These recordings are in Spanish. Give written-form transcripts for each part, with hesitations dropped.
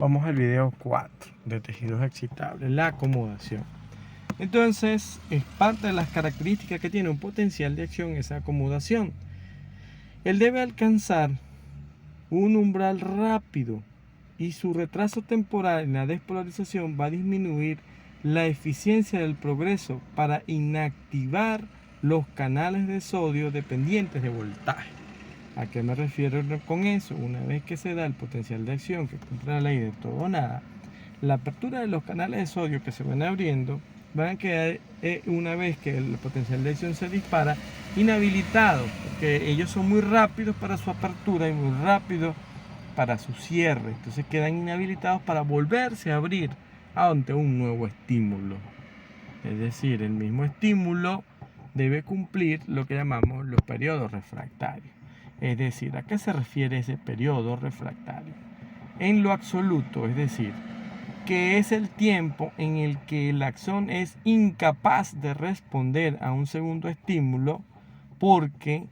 Vamos al video 4 de tejidos excitables, la acomodación. Entonces, es parte de las características que tiene un potencial de acción esa acomodación. Él debe alcanzar un umbral rápido y su retraso temporal en la despolarización va a disminuir la eficiencia del progreso para inactivar los canales de sodio dependientes de voltaje. ¿A qué me refiero con eso? Una vez que se da el potencial de acción que cumple la ley de todo o nada, la apertura de los canales de sodio que se van abriendo van a quedar, una vez que el potencial de acción se dispara, inhabilitados, porque ellos son muy rápidos para su apertura y muy rápidos para su cierre. Entonces quedan inhabilitados para volverse a abrir ante un nuevo estímulo. Es decir, el mismo estímulo debe cumplir lo que llamamos los periodos refractarios. Es decir, ¿a qué se refiere ese periodo refractario? En lo absoluto, es decir, que es el tiempo en el que el axón es incapaz de responder a un segundo estímulo porque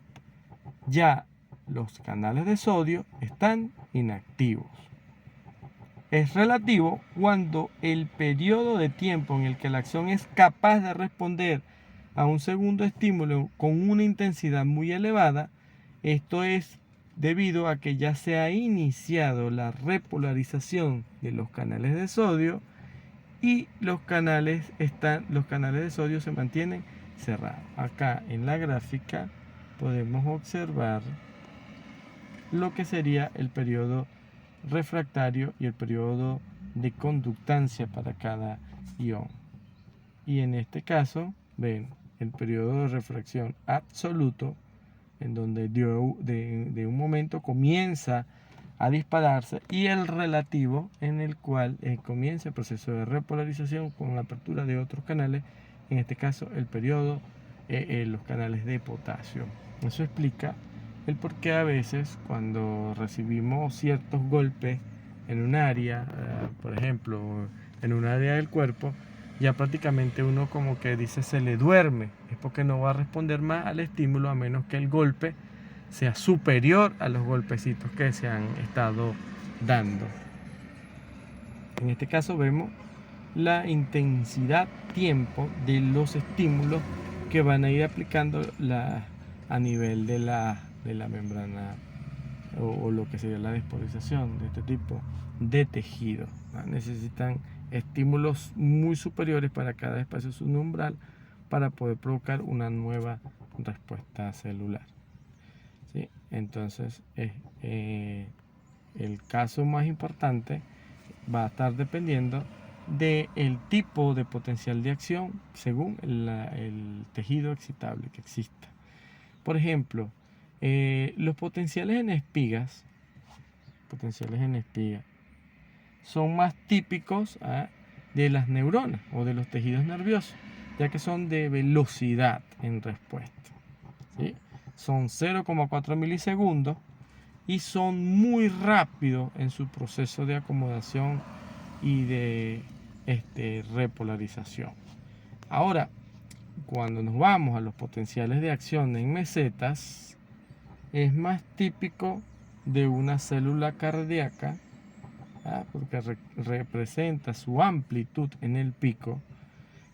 ya los canales de sodio están inactivos. Es relativo cuando el periodo de tiempo en el que el axón es capaz de responder a un segundo estímulo con una intensidad muy elevada. Esto es debido a que ya se ha iniciado la repolarización de los canales de sodio y los canales de sodio se mantienen cerrados. Acá en la gráfica podemos observar lo que sería el periodo refractario y el periodo de conductancia para cada ion. Y en este caso, ven, el periodo de refracción absoluto, en donde de un momento comienza a dispararse, y el relativo, en el cual comienza el proceso de repolarización con la apertura de otros canales, en este caso el periodo, los canales de potasio. Eso explica el por qué a veces cuando recibimos ciertos golpes en un área, por ejemplo, en un área del cuerpo, ya prácticamente uno como que dice se le duerme, es porque no va a responder más al estímulo a menos que el golpe sea superior a los golpecitos que se han estado dando. En este caso vemos la intensidad tiempo de los estímulos que van a ir aplicando a nivel de la membrana o lo que sería la despolarización de este tipo de tejido. Necesitan estímulos muy superiores para cada espacio subumbral para poder provocar una nueva respuesta celular. ¿Sí? Entonces, el caso más importante va a estar dependiendo del tipo de potencial de acción según el tejido excitable que exista. Por ejemplo, los potenciales en espigas son más típicos de las neuronas o de los tejidos nerviosos, ya que son de velocidad en respuesta. ¿Sí? Son 0,4 milisegundos y son muy rápidos en su proceso de acomodación y de repolarización. Ahora, cuando nos vamos a los potenciales de acción en mesetas, es más típico de una célula cardíaca, porque representa su amplitud en el pico,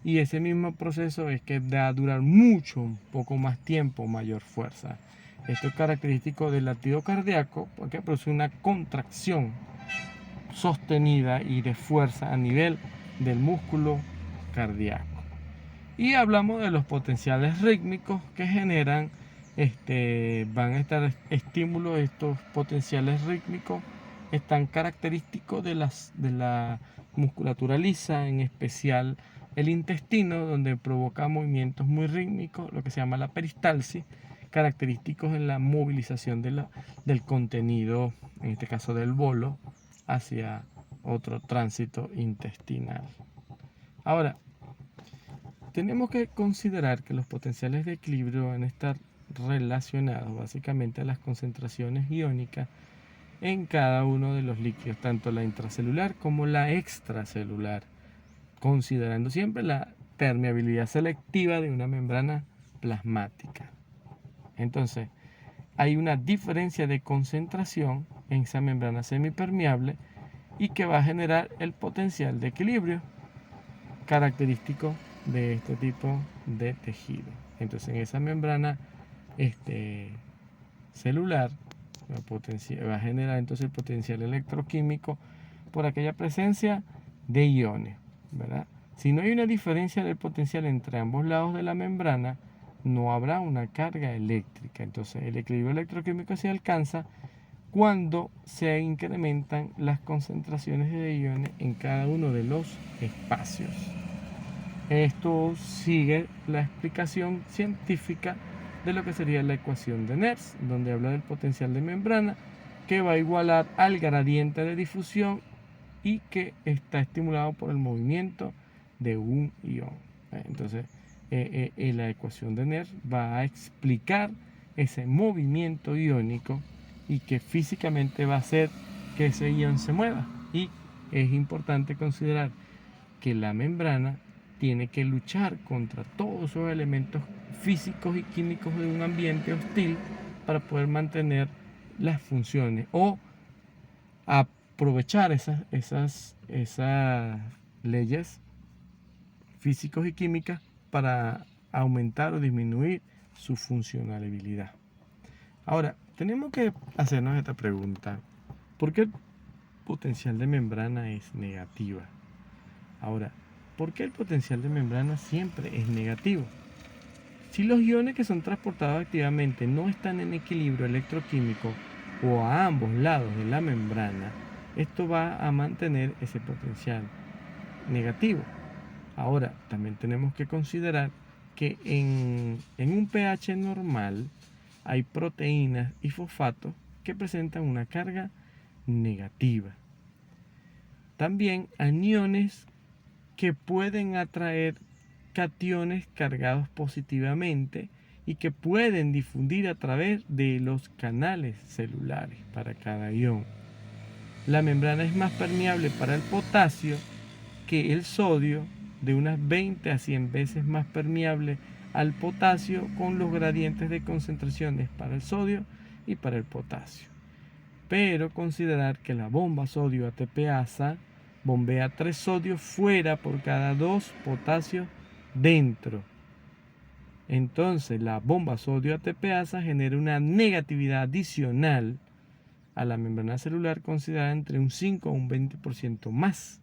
y ese mismo proceso es que va a durar un poco más tiempo, mayor fuerza. Esto es característico del latido cardíaco porque produce una contracción sostenida y de fuerza a nivel del músculo cardíaco. Y hablamos de los potenciales rítmicos que generan, van a estar estímulos. Estos potenciales rítmicos están característicos de la musculatura lisa, en especial el intestino, donde provoca movimientos muy rítmicos, lo que se llama la peristalsis, característicos en la movilización del contenido, en este caso del bolo, hacia otro tránsito intestinal. Ahora, tenemos que considerar que los potenciales de equilibrio van a estar relacionados básicamente a las concentraciones iónicas en cada uno de los líquidos, tanto la intracelular como la extracelular, considerando siempre la permeabilidad selectiva de una membrana plasmática. Entonces, hay una diferencia de concentración en esa membrana semipermeable y que va a generar el potencial de equilibrio característico de este tipo de tejido. Entonces en esa membrana celular va a generar entonces el potencial electroquímico por aquella presencia de iones, ¿verdad? Si no hay una diferencia del potencial entre ambos lados de la membrana, no habrá una carga eléctrica. Entonces el equilibrio electroquímico se alcanza cuando se incrementan las concentraciones de iones en cada uno de los espacios. Esto sigue la explicación científica de lo que sería la ecuación de Nernst, donde habla del potencial de membrana que va a igualar al gradiente de difusión y que está estimulado por el movimiento de un ion. Entonces, la ecuación de Nernst va a explicar ese movimiento iónico y que físicamente va a hacer que ese ion se mueva. Y es importante considerar que la membrana tiene que luchar contra todos esos elementos físicos y químicos de un ambiente hostil para poder mantener las funciones o aprovechar esas leyes físicos y químicas para aumentar o disminuir su funcionalidad. Ahora, tenemos que hacernos esta pregunta: ¿por qué el potencial de membrana es negativa? Ahora, ¿por qué el potencial de membrana siempre es negativo? Si los iones que son transportados activamente no están en equilibrio electroquímico o a ambos lados de la membrana, esto va a mantener ese potencial negativo. Ahora, también tenemos que considerar que en un pH normal hay proteínas y fosfatos que presentan una carga negativa. También aniones que pueden atraer cationes cargados positivamente y que pueden difundir a través de los canales celulares para cada ion. La membrana es más permeable para el potasio que el sodio, de unas 20 a 100 veces más permeable al potasio, con los gradientes de concentraciones para el sodio y para el potasio. Pero considerar que la bomba sodio ATPasa bombea 3 sodios fuera por cada 2 potasios dentro. Entonces la bomba sodio ATPasa genera una negatividad adicional a la membrana celular considerada entre un 5 o un 20% más,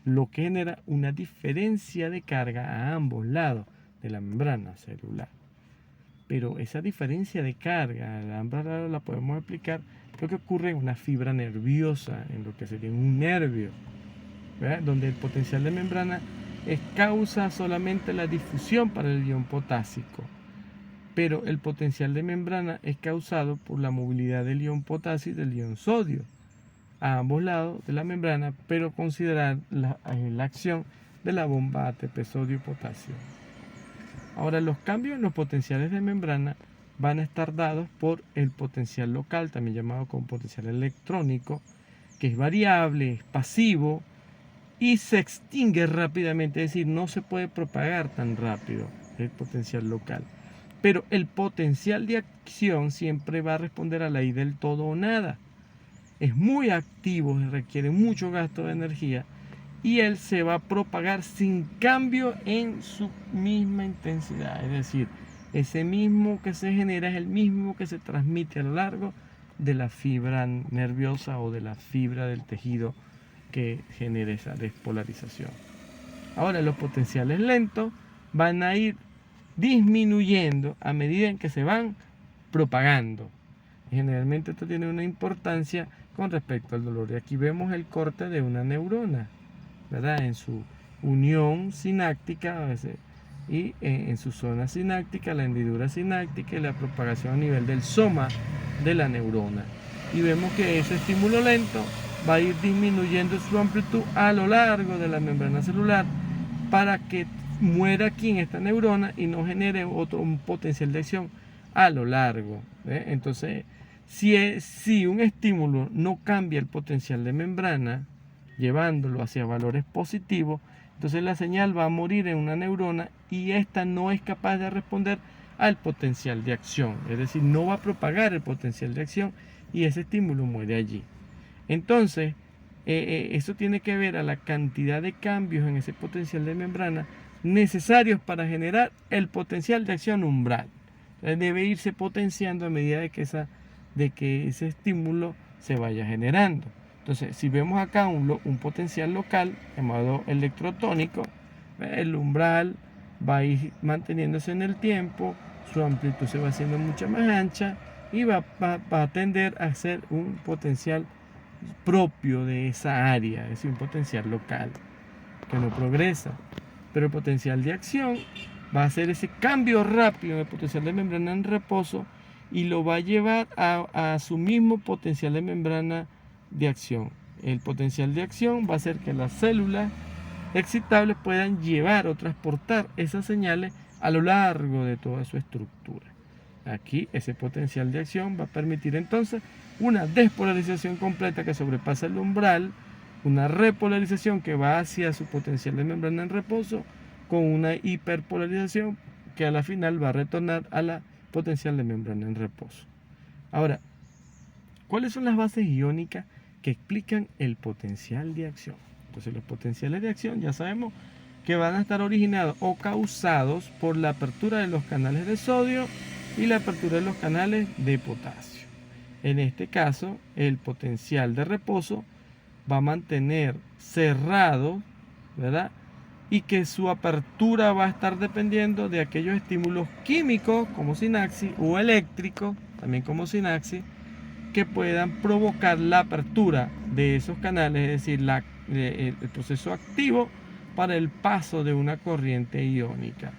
lo que genera una diferencia de carga a ambos lados de la membrana celular. Pero esa diferencia de carga a ambos lados la podemos explicar lo que ocurre en una fibra nerviosa, en lo que sería un nervio, ¿verdad? Donde el potencial de membrana causa solamente la difusión para el ion potásico, pero el potencial de membrana es causado por la movilidad del ion potasio y del ion sodio a ambos lados de la membrana, pero considerar la acción de la bomba ATP sodio-potasio. Ahora, los cambios en los potenciales de membrana van a estar dados por el potencial local, también llamado como potencial electrónico, que es variable, es pasivo y se extingue rápidamente, es decir, no se puede propagar tan rápido el potencial local. Pero el potencial de acción siempre va a responder a la ley del todo o nada. Es muy activo, requiere mucho gasto de energía y él se va a propagar sin cambio en su misma intensidad. Es decir, ese mismo que se genera es el mismo que se transmite a lo largo de la fibra nerviosa o de la fibra del tejido que genera esa despolarización. Ahora, los potenciales lentos van a ir disminuyendo a medida en que se van propagando. Generalmente esto tiene una importancia con respecto al dolor. Y aquí vemos el corte de una neurona, ¿verdad? En su unión sináptica y en su zona sináptica, la hendidura sináptica y la propagación a nivel del soma de la neurona. Y vemos que ese estímulo lento va a ir disminuyendo su amplitud a lo largo de la membrana celular para que muera aquí en esta neurona y no genere un potencial de acción a lo largo. Entonces, si un estímulo no cambia el potencial de membrana, llevándolo hacia valores positivos, entonces la señal va a morir en una neurona y esta no es capaz de responder al potencial de acción. Es decir, no va a propagar el potencial de acción y ese estímulo muere allí. Entonces, eso tiene que ver a la cantidad de cambios en ese potencial de membrana necesarios para generar el potencial de acción umbral. Debe irse potenciando a medida de que ese estímulo se vaya generando. Entonces, si vemos acá un potencial local llamado electrotónico, el umbral va a ir manteniéndose en el tiempo, su amplitud se va haciendo mucho más ancha y va a tender a ser un potencial propio de esa área, es decir, un potencial local que no progresa. Pero el potencial de acción va a hacer ese cambio rápido en el potencial de membrana en reposo y lo va a llevar a su mismo potencial de membrana de acción. El potencial de acción va a hacer que las células excitables puedan llevar o transportar esas señales a lo largo de toda su estructura. Aquí ese potencial de acción va a permitir entonces una despolarización completa que sobrepasa el umbral, una repolarización que va hacia su potencial de membrana en reposo, con una hiperpolarización que a la final va a retornar a la potencial de membrana en reposo. Ahora, ¿cuáles son las bases iónicas que explican el potencial de acción? Entonces, los potenciales de acción ya sabemos que van a estar originados o causados por la apertura de los canales de sodio y la apertura de los canales de potasio. En este caso, el potencial de reposo va a mantener cerrado, ¿verdad? Y que su apertura va a estar dependiendo de aquellos estímulos químicos como sinapsis o eléctricos, también como sinapsis, que puedan provocar la apertura de esos canales, es decir, el proceso activo para el paso de una corriente iónica.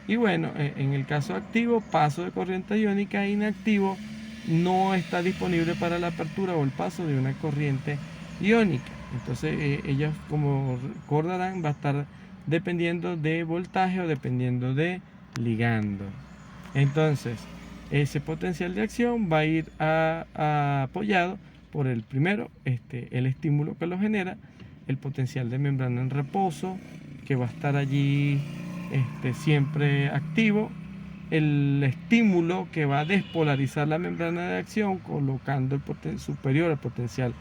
Y bueno, en el caso activo, paso de corriente iónica, e inactivo no está disponible para la apertura o el paso de una corriente iónica. Entonces ellas, como recordarán, va a estar dependiendo de voltaje o dependiendo de ligando. Entonces, ese potencial de acción va a ir apoyado por el primero, el estímulo que lo genera, el potencial de membrana en reposo, que va a estar allí siempre activo, el estímulo que va a despolarizar la membrana de acción, colocando el superior al potencial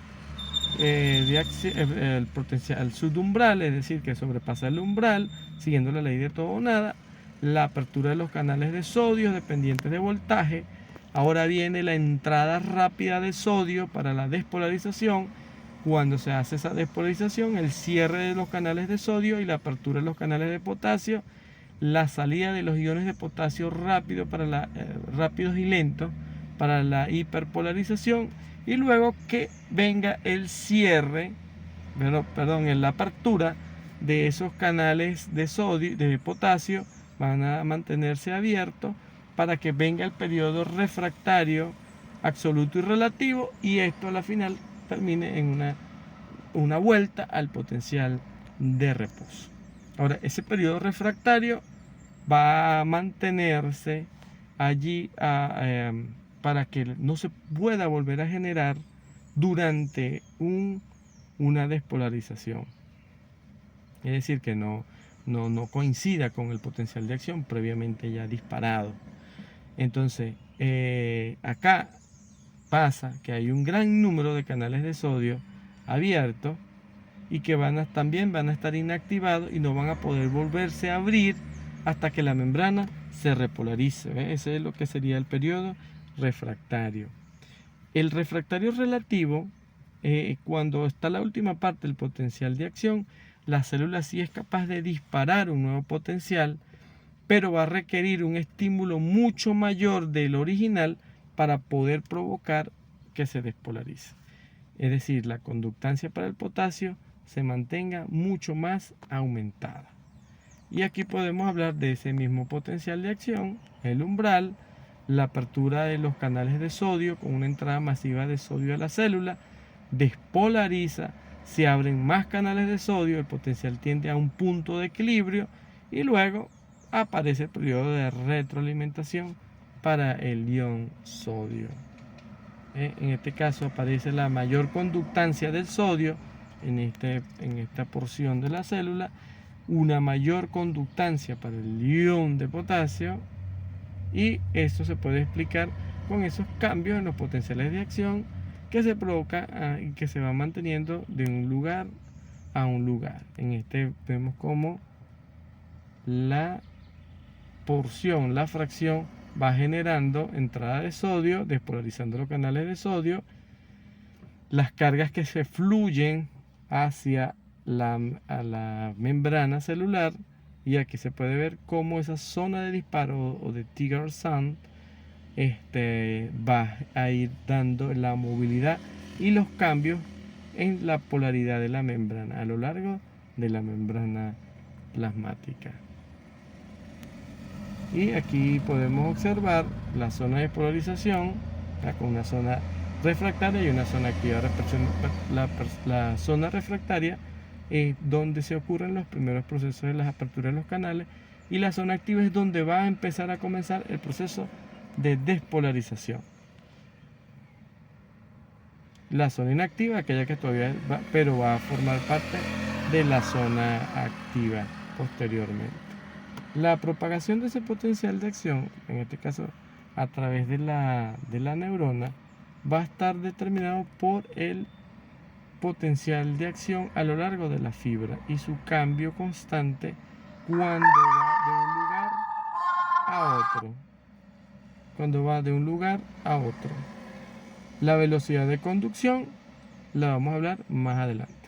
el potencial subumbral, es decir, que sobrepasa el umbral, siguiendo la ley de todo o nada, la apertura de los canales de sodio dependientes de voltaje. Ahora viene la entrada rápida de sodio para la despolarización. Cuando se hace esa despolarización, el cierre de los canales de sodio y la apertura de los canales de potasio, la salida de los iones de potasio rápidos y lentos para la hiperpolarización, y luego que venga el cierre, en la apertura de esos canales de sodio, de potasio, van a mantenerse abiertos para que venga el periodo refractario absoluto y relativo, y esto a la final termine en una vuelta al potencial de reposo. Ahora, ese periodo refractario va a mantenerse allí para que no se pueda volver a generar durante una despolarización. Es decir, que no coincida con el potencial de acción previamente ya disparado. Entonces, acá pasa que hay un gran número de canales de sodio abiertos y que también van a estar inactivados y no van a poder volverse a abrir hasta que la membrana se repolarice. Ese es lo que sería el periodo refractario. El refractario relativo, cuando está la última parte del potencial de acción, la célula sí es capaz de disparar un nuevo potencial, pero va a requerir un estímulo mucho mayor del original para poder provocar que se despolarice. Es decir, la conductancia para el potasio se mantenga mucho más aumentada. Y aquí podemos hablar de ese mismo potencial de acción, el umbral, la apertura de los canales de sodio con una entrada masiva de sodio a la célula, despolariza, se abren más canales de sodio, el potencial tiende a un punto de equilibrio y luego aparece el periodo de retroalimentación para el ion sodio. En este caso aparece la mayor conductancia del sodio en esta porción de la célula, una mayor conductancia para el ion de potasio, y esto se puede explicar con esos cambios en los potenciales de acción que se provoca y que se va manteniendo de un lugar a un lugar. En este vemos como la porción, la fracción va generando entrada de sodio, despolarizando los canales de sodio, las cargas que se fluyen hacia la membrana celular, y aquí se puede ver cómo esa zona de disparo o de trigger zone va a ir dando la movilidad y los cambios en la polaridad de la membrana a lo largo de la membrana plasmática. Y aquí podemos observar la zona de polarización con una zona refractaria y una zona activa. La zona refractaria es donde se ocurren los primeros procesos de las aperturas de los canales, y la zona activa es donde va a empezar a comenzar el proceso de despolarización. La zona inactiva, aquella que todavía va a formar parte de la zona activa posteriormente. La propagación de ese potencial de acción, en este caso a través de la neurona, va a estar determinado por el potencial de acción a lo largo de la fibra y su cambio constante cuando va de un lugar a otro. La velocidad de conducción la vamos a hablar más adelante.